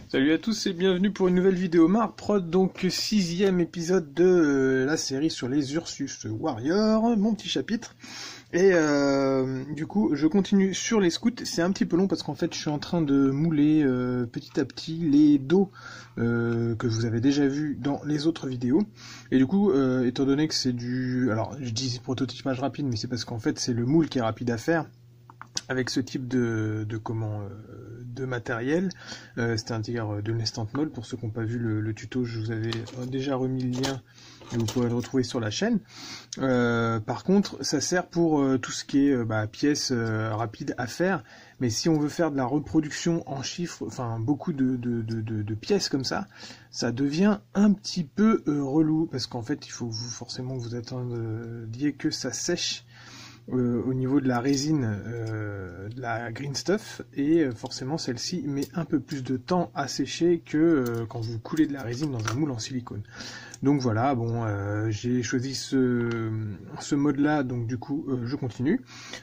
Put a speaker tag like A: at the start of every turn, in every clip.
A: Salut à tous et bienvenue pour une nouvelle vidéo Marprod, donc 6e épisode de la série sur les Ursus Warriors, mon petit chapitre. Et du coup je continue sur les scouts. C'est un petit peu long parce qu'en fait je suis en train de mouler petit à petit les dos que vous avez déjà vu dans les autres vidéos. Et du coup étant donné que c'est du... Alors je dis prototypage rapide, mais c'est parce qu'en fait c'est le moule qui est rapide à faire avec ce type de matériel. C'était un tigre de l'Instant Mold. Pour ceux qui n'ont pas vu le tuto, je vous avais déjà remis le lien et vous pourrez le retrouver sur la chaîne. Par contre, ça sert pour tout ce qui est pièces rapides à faire. Mais si on veut faire de la reproduction en chiffres, enfin beaucoup de pièces comme ça, ça devient un petit peu relou parce qu'en fait, il faut forcément vous attendiez que ça sèche au niveau de la résine de la green stuff, et forcément celle-ci met un peu plus de temps à sécher que quand vous coulez de la résine dans un moule en silicone. Donc voilà, bon, j'ai choisi ce mode là, donc du coup je continue.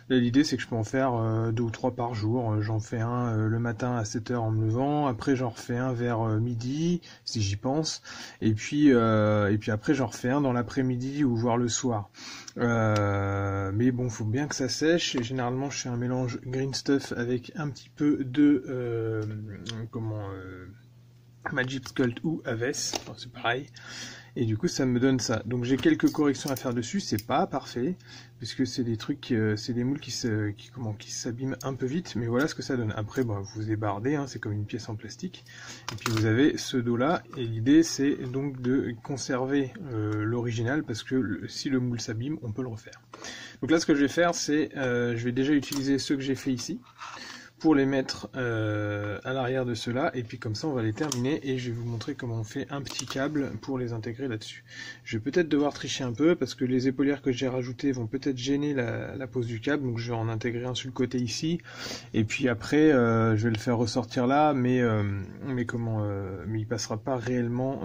A: L'idée c'est que je peux en faire 2 ou 3 par jour. J'en fais un le matin à 7 h en me levant, après j'en refais un vers midi si j'y pense, et puis après j'en refais un dans l'après-midi ou voire le soir. Mais bon, faut bien que ça sèche, et généralement je fais un mélange green stuff avec un petit peu de Magic Sculpt ou Aves, enfin, c'est pareil. Et du coup ça me donne ça. Donc j'ai quelques corrections à faire dessus, c'est pas parfait, puisque c'est des trucs, c'est des moules qui s'abîment un peu vite, mais voilà ce que ça donne. Après vous débardez, hein, c'est comme une pièce en plastique, et puis vous avez ce dos là, et l'idée c'est donc de conserver l'original, parce que si le moule s'abîme, on peut le refaire. Donc là ce que je vais faire, c'est je vais déjà utiliser ceux que j'ai fait ici, pour les mettre à l'arrière de ceux-là, et puis comme ça on va les terminer, et je vais vous montrer comment on fait un petit câble pour les intégrer là-dessus. Je vais peut-être devoir tricher un peu, parce que les épaulières que j'ai rajoutées vont peut-être gêner la pose du câble, donc je vais en intégrer un sur le côté ici, et puis après je vais le faire ressortir là, mais il passera pas réellement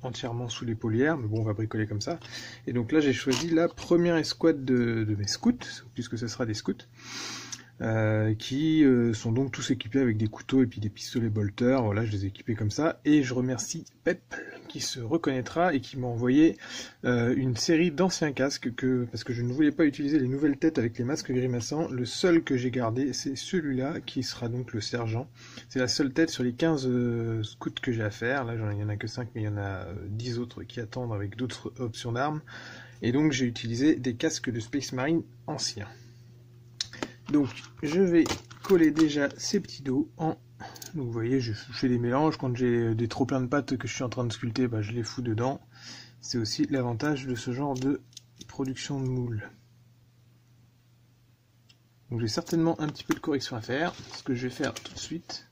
A: entièrement sous l'épaulière, mais bon on va bricoler comme ça. Et donc là j'ai choisi la première escouade de mes scouts, puisque ce sera des scouts. Qui sont donc tous équipés avec des couteaux et puis des pistolets bolters. Voilà, je les ai équipés comme ça, et je remercie Pep qui se reconnaîtra et qui m'a envoyé une série d'anciens casques, parce que je ne voulais pas utiliser les nouvelles têtes avec les masques grimaçants. Le seul que j'ai gardé, c'est celui-là, qui sera donc le sergent. C'est la seule tête sur les 15 scouts que j'ai à faire. Là il y en a que 5, mais il y en a 10 autres qui attendent avec d'autres options d'armes, et donc j'ai utilisé des casques de Space Marine anciens. Donc je vais coller déjà ces petits dos en... Donc vous voyez, je fais des mélanges. Quand j'ai des trop pleins de pâtes que je suis en train de sculpter, je les fous dedans. C'est aussi l'avantage de ce genre de production de moules. Donc j'ai certainement un petit peu de correction à faire. Ce que je vais faire tout de suite,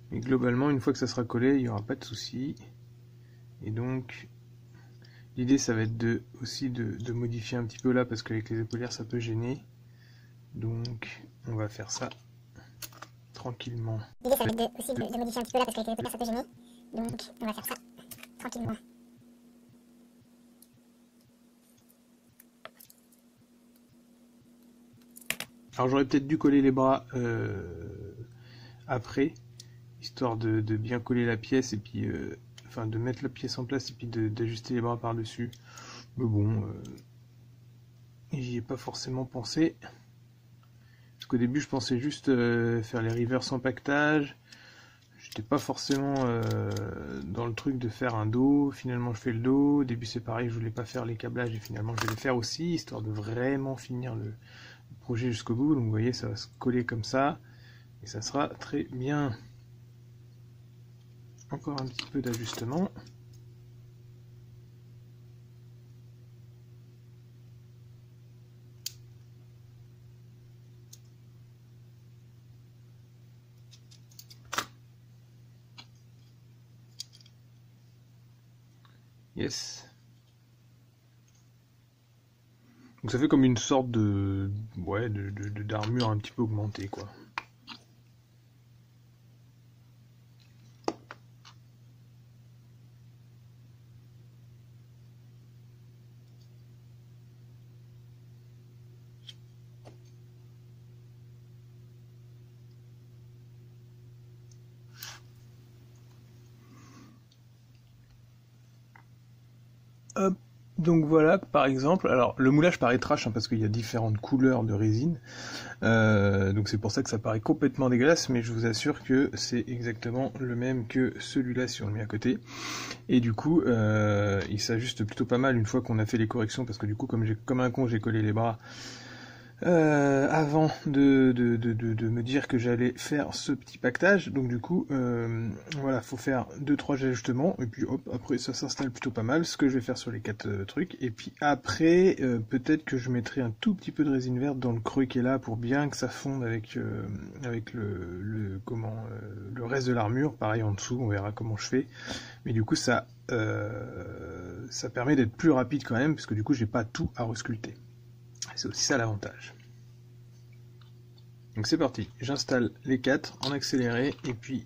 A: mais globalement, une fois que ça sera collé, il n'y aura pas de souci. Et donc, l'idée, ça va être aussi de modifier un petit peu là, parce qu'avec les épaulières, ça peut gêner. Donc, on va faire ça tranquillement.
B: L'idée, ça va être aussi de modifier un petit peu là, parce qu'avec les épaulières, ça peut gêner. Donc, on va faire ça tranquillement.
A: Alors, j'aurais peut-être dû coller les bras après, histoire de bien coller la pièce, et puis de mettre la pièce en place, et puis d'ajuster les bras par dessus. Mais bon, j'y ai pas forcément pensé, parce qu'au début je pensais juste faire les rivers sans pactage. J'étais pas forcément dans le truc de faire un dos. Finalement je fais le dos. Au début c'est pareil, je voulais pas faire les câblages, et finalement je vais les faire aussi, histoire de vraiment finir le projet jusqu'au bout. Donc vous voyez, ça va se coller comme ça, et ça sera très bien. Encore un petit peu d'ajustement. Yes. Donc ça fait comme une sorte d'armure un petit peu augmentée, quoi. Hop. Donc voilà, par exemple, alors le moulage paraît trash hein, parce qu'il y a différentes couleurs de résine, donc c'est pour ça que ça paraît complètement dégueulasse, mais je vous assure que c'est exactement le même que celui-là si on le met à côté, et du coup il s'ajuste plutôt pas mal une fois qu'on a fait les corrections, parce que du coup comme un con j'ai collé les bras avant de me dire que j'allais faire ce petit pactage, donc du coup voilà, faut faire 2-3 ajustements et puis hop, après ça s'installe plutôt pas mal, ce que je vais faire sur les 4 trucs, et puis après peut-être que je mettrai un tout petit peu de résine verte dans le creux qui est là pour bien que ça fonde avec le reste de l'armure, pareil en dessous, on verra comment je fais, mais du coup ça permet d'être plus rapide quand même, parce que du coup j'ai pas tout à resculpter. C'est aussi ça l'avantage. Donc c'est parti, j'installe les 4 en accéléré et puis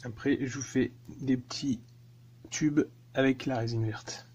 A: après je vous fais des petits tubes avec la résine verte.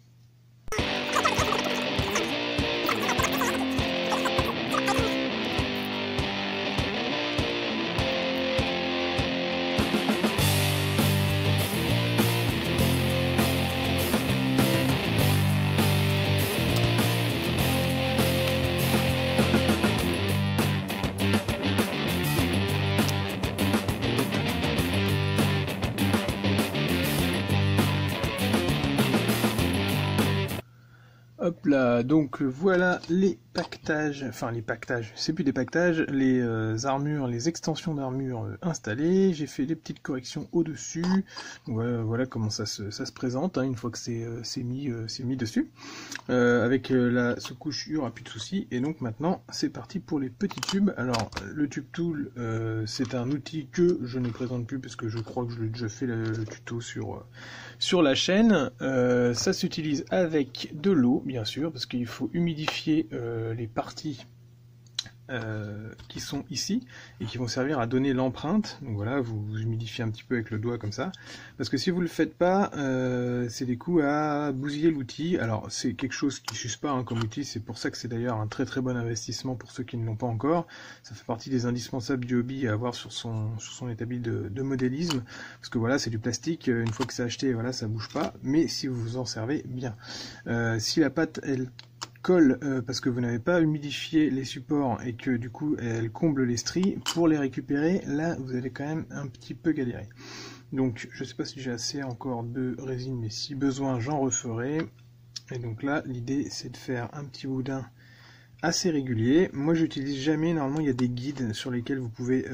A: Hop là, donc voilà les pactages, enfin les pactages, c'est plus des pactages, les armures, les extensions d'armure installées, j'ai fait les petites corrections au-dessus, voilà comment ça se présente, hein, une fois que c'est mis dessus, avec la sous-couche, il n'y aura plus de soucis, et donc maintenant c'est parti pour les petits tubes. Alors le tube tool, c'est un outil que je ne présente plus parce que je crois que je l'ai déjà fait le tuto sur la chaîne. Ça s'utilise avec de l'eau, bien sûr, parce qu'il faut humidifier les parties qui sont ici et qui vont servir à donner l'empreinte. Donc voilà, vous humidifiez un petit peu avec le doigt comme ça, parce que si vous le faites pas, c'est des coups à bousiller l'outil. Alors c'est quelque chose qui s'use pas hein, comme outil, c'est pour ça que c'est d'ailleurs un très très bon investissement pour ceux qui ne l'ont pas encore. Ça fait partie des indispensables du hobby à avoir sur son établi de modélisme, parce que voilà, c'est du plastique, une fois que c'est acheté, voilà, ça bouge pas, mais si vous vous en servez bien. Si la pâte elle colle parce que vous n'avez pas humidifié les supports et que du coup elle comble les stries, pour les récupérer là vous allez quand même un petit peu galérer. Donc je sais pas si j'ai assez encore de résine, mais si besoin j'en referai. Et donc là l'idée c'est de faire un petit boudin assez régulier. Moi j'utilise jamais, normalement il y a des guides sur lesquels vous pouvez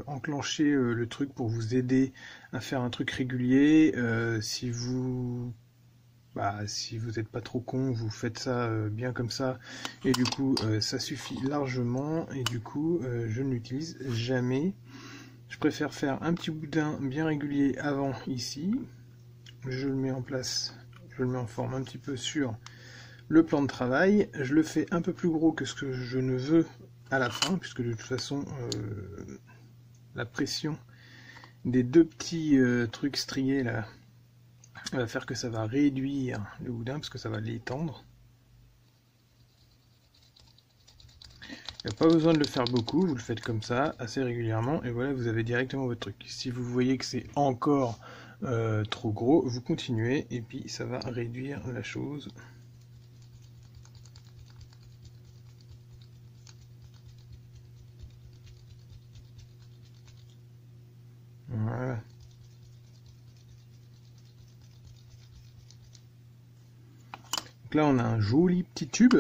A: enclencher le truc pour vous aider à faire un truc régulier. Si vous n'êtes pas trop con, vous faites ça bien comme ça, et du coup ça suffit largement, et du coup je ne l'utilise jamais. Je préfère faire un petit boudin bien régulier avant ici, je le mets en place, je le mets en forme un petit peu sur le plan de travail, je le fais un peu plus gros que ce que je ne veux à la fin, puisque de toute façon la pression des deux petits trucs striés là va faire que ça va réduire le boudin, parce que ça va l'étendre. Il n'y a pas besoin de le faire beaucoup, vous le faites comme ça, assez régulièrement, et voilà, vous avez directement votre truc. Si vous voyez que c'est encore trop gros, vous continuez, et puis ça va réduire la chose. Voilà. Donc là on a un joli petit tube,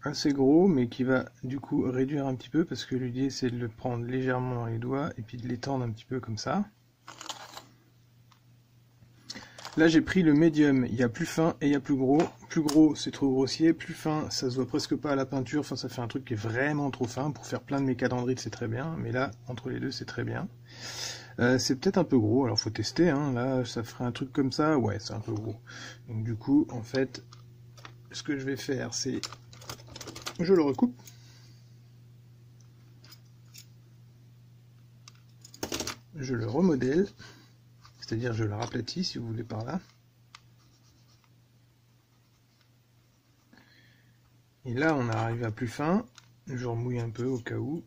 A: assez gros, mais qui va du coup réduire un petit peu, parce que l'idée c'est de le prendre légèrement dans les doigts et puis de l'étendre un petit peu comme ça. Là j'ai pris le médium, il y a plus fin et il y a plus gros. Plus gros c'est trop grossier, plus fin ça se voit presque pas à la peinture, enfin ça fait un truc qui est vraiment trop fin. Pour faire plein de mécadendrites c'est très bien, mais là entre les deux c'est très bien. C'est peut-être un peu gros, alors faut tester, hein. Là ça ferait un truc comme ça, ouais c'est un peu gros. Donc du coup en fait ce que je vais faire c'est je le recoupe, je le remodèle, c'est-à-dire je le raplatis si vous voulez par là, et là on arrive à plus fin, je remouille un peu au cas où.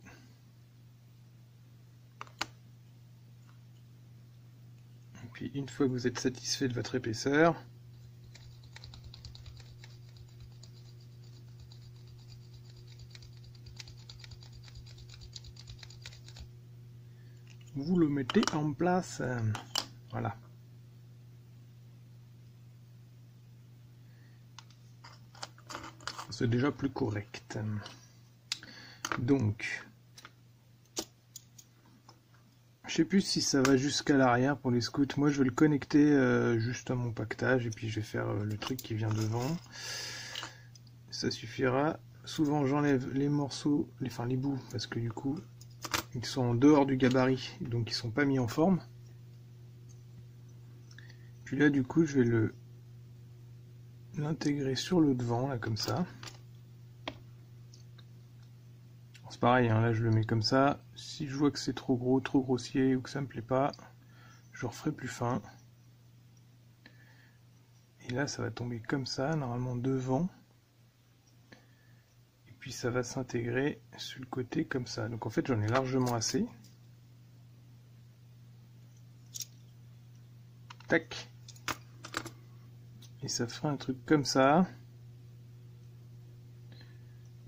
A: puis une fois que vous êtes satisfait de votre épaisseur, vous le mettez en place. Voilà. C'est déjà plus correct. Donc, je sais plus si ça va jusqu'à l'arrière pour les scouts. Moi, je vais le connecter juste à mon pactage et puis je vais faire le truc qui vient devant. Ça suffira. Souvent, j'enlève les morceaux, enfin les bouts, parce que du coup, ils sont en dehors du gabarit, donc ils sont pas mis en forme. Puis là, du coup, je vais l'intégrer sur le devant, là, comme ça. C'est pareil, hein, là je le mets comme ça. Si je vois que c'est trop gros, trop grossier ou que ça me plaît pas, je referai plus fin. Et là ça va tomber comme ça, normalement devant. Et puis ça va s'intégrer sur le côté comme ça. Donc en fait j'en ai largement assez. Tac. Et ça fera un truc comme ça.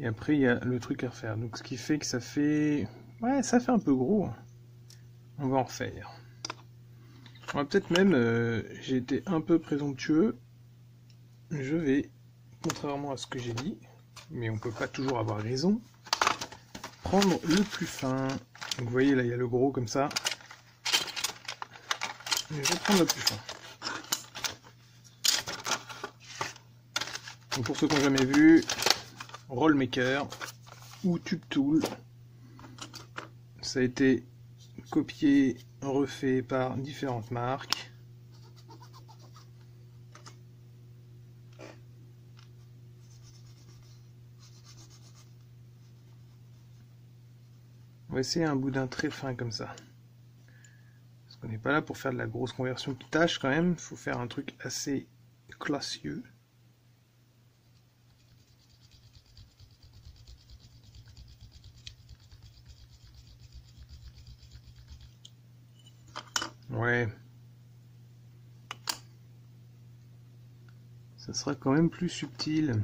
A: Et après il y a le truc à refaire. Donc ce qui fait que ça fait... Ouais, ça fait un peu gros. On va en refaire. On va peut-être même... j'ai été un peu présomptueux. Je vais, contrairement à ce que j'ai dit, mais on peut pas toujours avoir raison, prendre le plus fin. Donc vous voyez là il y a le gros comme ça. Et je vais prendre le plus fin. Donc pour ceux qui n'ont jamais vu, Rollmaker ou TubeTool, ça a été copié, refait par différentes marques. On va essayer un boudin très fin comme ça. Parce qu'on n'est pas là pour faire de la grosse conversion qui tâche quand même, il faut faire un truc assez classieux. Ouais. Ça sera quand même plus subtil.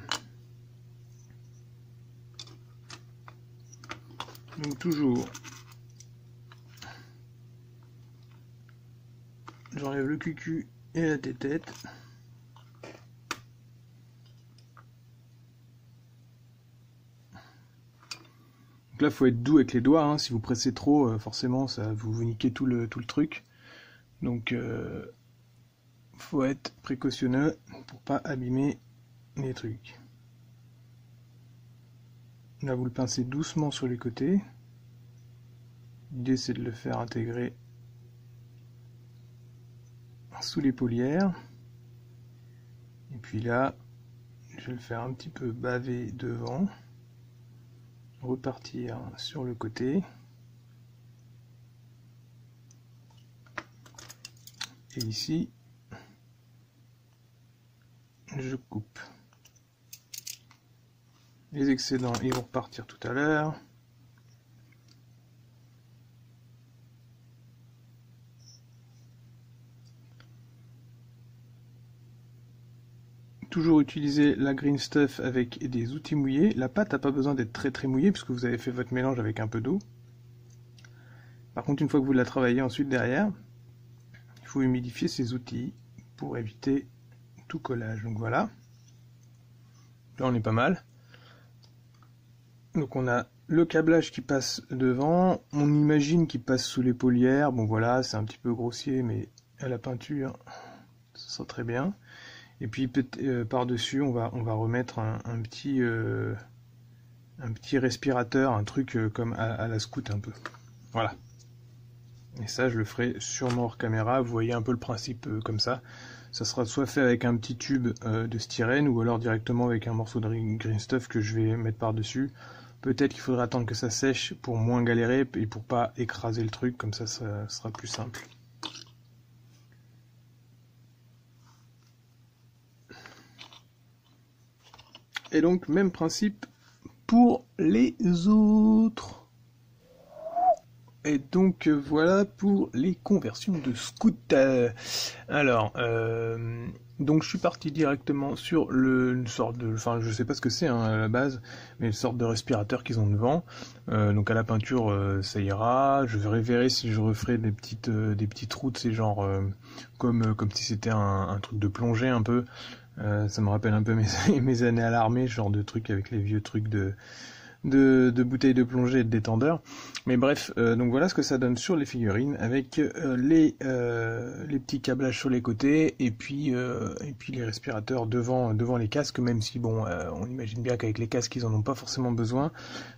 A: Donc toujours, j'enlève le cucu et la tête. Donc là, faut être doux avec les doigts. Hein. Si vous pressez trop, forcément, ça vous niquez tout le truc. Donc, faut être précautionneux pour pas abîmer les trucs. Là, vous le pincez doucement sur les côtés. L'idée, c'est de le faire intégrer sous les paulières. Et puis là, je vais le faire un petit peu baver devant. Repartir sur le côté. Et ici, je coupe. Les excédents, ils vont repartir tout à l'heure. Toujours utiliser la green stuff avec des outils mouillés. La pâte n'a pas besoin d'être très mouillée puisque vous avez fait votre mélange avec un peu d'eau. Par contre, une fois que vous la travaillez ensuite derrière, il faut humidifier ces outils pour éviter tout collage. Donc voilà. Là, on est pas mal. Donc on a le câblage qui passe devant. On imagine qu'il passe sous les paulières. Bon voilà, c'est un petit peu grossier, mais à la peinture, ça sera très bien. Et puis par-dessus, on va remettre un petit respirateur, un truc comme à la scout un peu. Voilà. Et ça, je le ferai sûrement hors caméra. Vous voyez un peu le principe comme ça. Ça sera soit fait avec un petit tube de styrène ou alors directement avec un morceau de green stuff que je vais mettre par-dessus. Peut-être qu'il faudra attendre que ça sèche pour moins galérer et pour pas écraser le truc. Comme ça sera plus simple. Et donc, même principe pour les autres. Et donc voilà pour les conversions de scout. Alors, donc je suis parti directement sur une sorte de, enfin je sais pas ce que c'est hein, à la base, mais une sorte de respirateur qu'ils ont devant. Donc à la peinture ça ira. Je verrai si je referai des petits trous, c'est genre comme si c'était un truc de plongée un peu. Ça me rappelle un peu mes années à l'armée, ce genre de truc avec les vieux trucs de bouteilles de plongée et de détendeurs. Mais bref, donc voilà ce que ça donne sur les figurines avec les petits câblages sur les côtés et puis les respirateurs devant les casques, même si bon, on imagine bien qu'avec les casques ils en ont pas forcément besoin.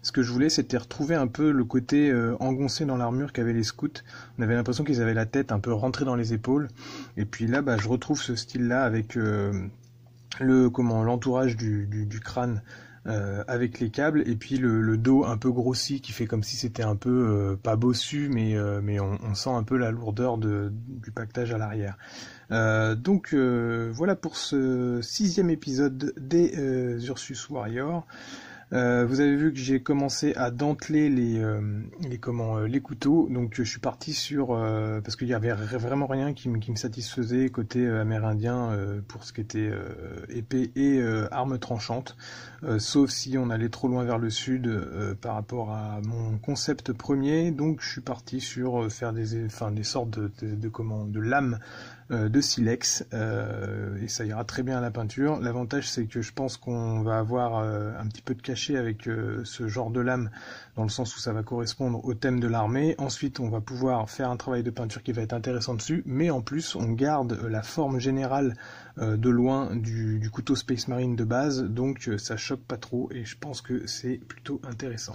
A: Ce que je voulais, c'était retrouver un peu le côté engoncé dans l'armure qu'avaient les scouts. On avait l'impression qu'ils avaient la tête un peu rentrée dans les épaules. Et puis là, je retrouve ce style-là avec l'entourage du crâne avec les câbles et puis le dos un peu grossi qui fait comme si c'était un peu pas bossu mais on sent un peu la lourdeur du pactage à l'arrière. Donc voilà pour ce 6e épisode des Ursus Warrior. Vous avez vu que j'ai commencé à denteler les couteaux, donc je suis parti sur parce qu'il y avait vraiment rien qui me satisfaisait côté amérindien pour ce qui était épée et armes tranchantes, sauf si on allait trop loin vers le sud par rapport à mon concept premier. Donc je suis parti sur faire des sortes de lames de silex et ça ira très bien à la peinture. L'avantage c'est que je pense qu'on va avoir un petit peu de cachet avec ce genre de lame dans le sens où ça va correspondre au thème de l'armée. Ensuite on va pouvoir faire un travail de peinture qui va être intéressant dessus, mais en plus on garde la forme générale de loin du couteau Space Marine de base, donc ça choque pas trop et je pense que c'est plutôt intéressant.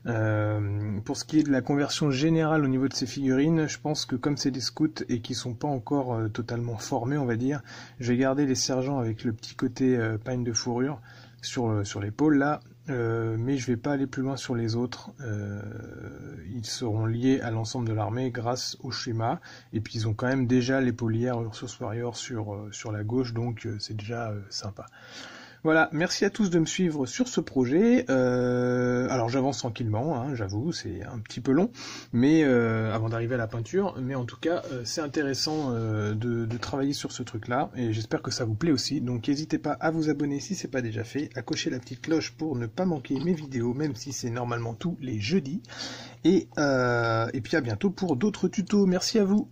A: Pour ce qui est de la conversion générale au niveau de ces figurines, je pense que comme c'est des scouts et qui sont pas encore totalement formés, on va dire, je vais garder les sergents avec le petit côté pagne de fourrure sur l'épaule là, mais je vais pas aller plus loin sur les autres. Ils seront liés à l'ensemble de l'armée grâce au schéma, et puis ils ont quand même déjà l'épaulière Ursus Warrior sur la gauche, donc c'est déjà sympa. Voilà, merci à tous de me suivre sur ce projet. Alors j'avance tranquillement, hein, j'avoue, c'est un petit peu long, mais avant d'arriver à la peinture, mais en tout cas c'est intéressant de travailler sur ce truc-là, et j'espère que ça vous plaît aussi. Donc n'hésitez pas à vous abonner si c'est pas déjà fait, à cocher la petite cloche pour ne pas manquer mes vidéos, même si c'est normalement tous les jeudis. Et puis à bientôt pour d'autres tutos. Merci à vous.